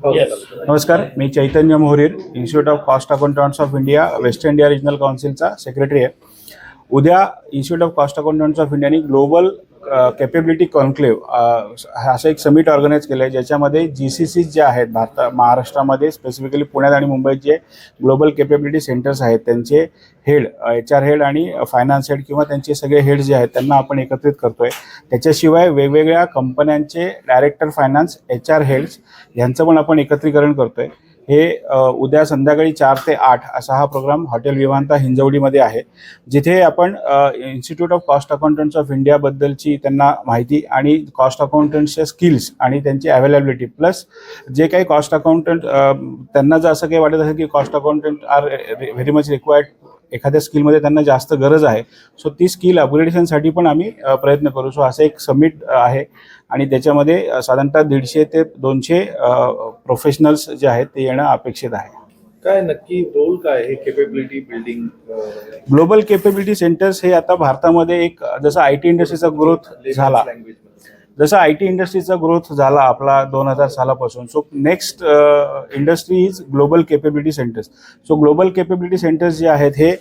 नमस्कार, मी Chaitanya Mohrir, institute of cost accountants of India, west India regional काउन्सिलचा सेक्रेटरी आहे. उद्या institute of cost accountants of इंडियाने ग्लोबल कॅपेबिलिटी कॉन्क्लेव्ह असं एक समिट ऑर्गनाईज केलं आहे, ज्याच्यामध्ये GCC जे आहेत महाराष्ट्रामध्ये स्पेसिफिकली पुण्यात आणि मुंबईत जे ग्लोबल कॅपेबिलिटी सेंटर्स आहेत त्यांचे हेड, HR हेड आणि फायनान्स हेड किंवा त्यांचे सगळे हेड जे आहेत त्यांना आपण एकत्रित करतोय. त्याच्याशिवाय वेगवेगळ्या कंपन्यांचे डायरेक्टर फायनान्स, HR हेड्स यांचं पण आपण एकत्रीकरण करतोय. हे उद्या संध्याकाळी 4 ते 8 असा हा प्रोग्राम हॉटेल विवांता हिंजवडीमध्ये आहे, जिथे आपण institute of cost accountants of इंडियाबद्दलची त्यांना माहिती आणि कॉस्ट अकाउंटंट्सच्या स्किल्स आणि त्यांची अवेलेबिलिटी प्लस जे काही कॉस्ट अकाउंटंट त्यांना जर असं काही वाटत असेल की cost accountant are very much required, एखाद्या स्किलमध्ये त्यांना जास्त गरज आहे, सो ती स्किल अपग्रेडेशनसाठी पण आम्ही प्रयत्न करू. सो असं एक समिट आहे आणि त्याच्यामध्ये साधारणतः 150 ते 200 प्रोफेशनल्स जे आहेत ते येणं अपेक्षित आहे. काय नक्की रोल काय हे capability building? Global capability centres हे आता भारतामध्ये एक जसं IT इंडस्ट्रीचा ग्रोथ झाला, आपला 2000 सालापासून, so next industry is global capability centres. So global capability centres जे आहेत हे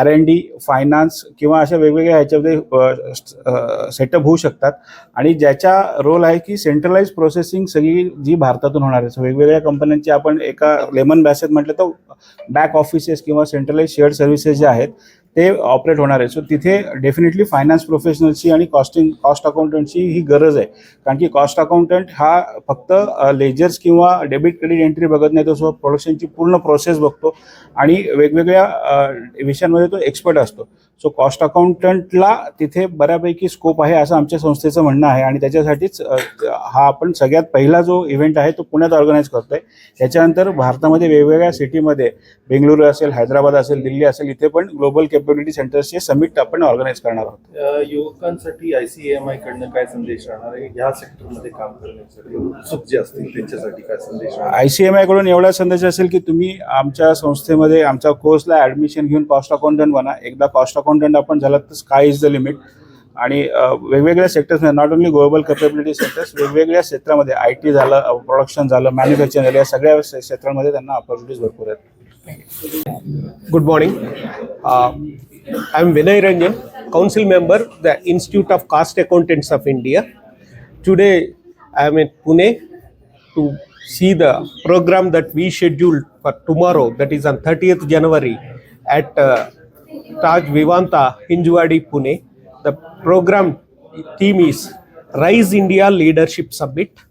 R&D, फायनान्स किंवा अशा वेगवेगळ्या ह्याच्यामध्ये सेटअप होऊ शकतात आणि ज्याचा रोल आहे की सेंट्रलाइज प्रोसेसिंग सगळी जी भारतातून होणार आहे. सो वेगवेगळ्या कंपन्यांची आपण एका लेमन बॅसेट म्हटलं तर बॅक ऑफिसेस किंवा सेंट्रलाइज शेअर्ड सर्व्हिसेस जे आहेत ते ऑपरेट होणार आहे. सो तिथे डेफिनेटली फायनान्स प्रोफेशनलची आणि कॉस्ट अकाउंटंटची ही गरज आहे, कारण की कॉस्ट अकाउंटंट हा फक्त लेजर्स किंवा डेबिट क्रेडिट एंट्री बघत नाही, तो प्रोडक्शनची पूर्ण प्रोसेस बघतो आणि वेगवेगळ्या विषयांमध्ये तो एक्सपर्ट असतो. सो कॉस्ट अकाउंटंटला तिथे बऱ्यापैकी स्कोप आहे असं आमच्या संस्थेचं म्हणणं आहे आणि त्याच्यासाठीच हा आपण सगळ्यात पहिला जो इव्हेंट आहे तो पुण्यात ऑर्गनाईज करतोय. त्याच्यानंतर भारतामध्ये वेगवेगळ्या सिटीमध्ये, बेंगळुरू असेल, हैदराबाद असेल, दिल्ली असेल, इथे पण ग्लोबल कॅपेबिलिटी सेंटर्सचे समिट आपण ऑर्गनाईज करणार आहोत. युवकांसाठी ICMI कडनं काय संदेश राहणार आहे? ह्या सेक्टरमध्ये काम करण्यासाठी उत्सुक जे असतील त्यांच्यासाठी काय संदेश? ICMI कडून एवढा संदेश असेल की तुम्ही आमच्या संस्थेमध्ये आमच्या कोर्सला ॲडमिशन घेऊन कॉस्ट अकाउंटंट बना. एकदा कॉस्ट अकाउंटंट आपण झालात तर स्काय इज द लिमिट. आणि वेगवेगळ्या सेक्टर्समध्ये, not only global capability centres, वेगवेगळ्या क्षेत्रामध्ये IT झालं, प्रोडक्शन झालं, मॅन्युफॅक्चरिंग झालं, या सगळ्या क्षेत्रांमध्ये त्यांना ऑपॉर्च्युनिटीज भरपूर आहेत. Good morning. I am Vinay Ranjan, Council Member, the Institute of Cost Accountants of India. Today I am in Pune to see the program that we scheduled for tomorrow, that is on 30th January at Taj Vivanta, Hinjwadi, Pune. The program theme is Rise India Leadership Summit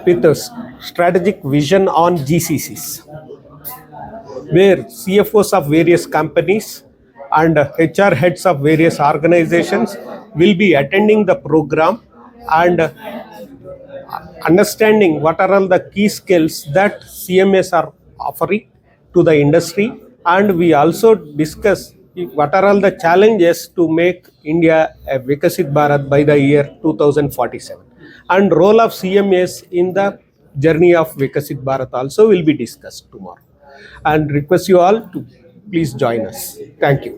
with a strategic vision on GCCs, where CFOs of various companies and HR heads of various organizations will be attending the program and understanding what are all the key skills that CMS are offering to the industry, and we also discuss what are all the challenges to make India a Vikasit Bharat by the year 2047, and role of CMS in the journey of Vikasit Bharat also will be discussed tomorrow, and request you all to please join us. Thank you.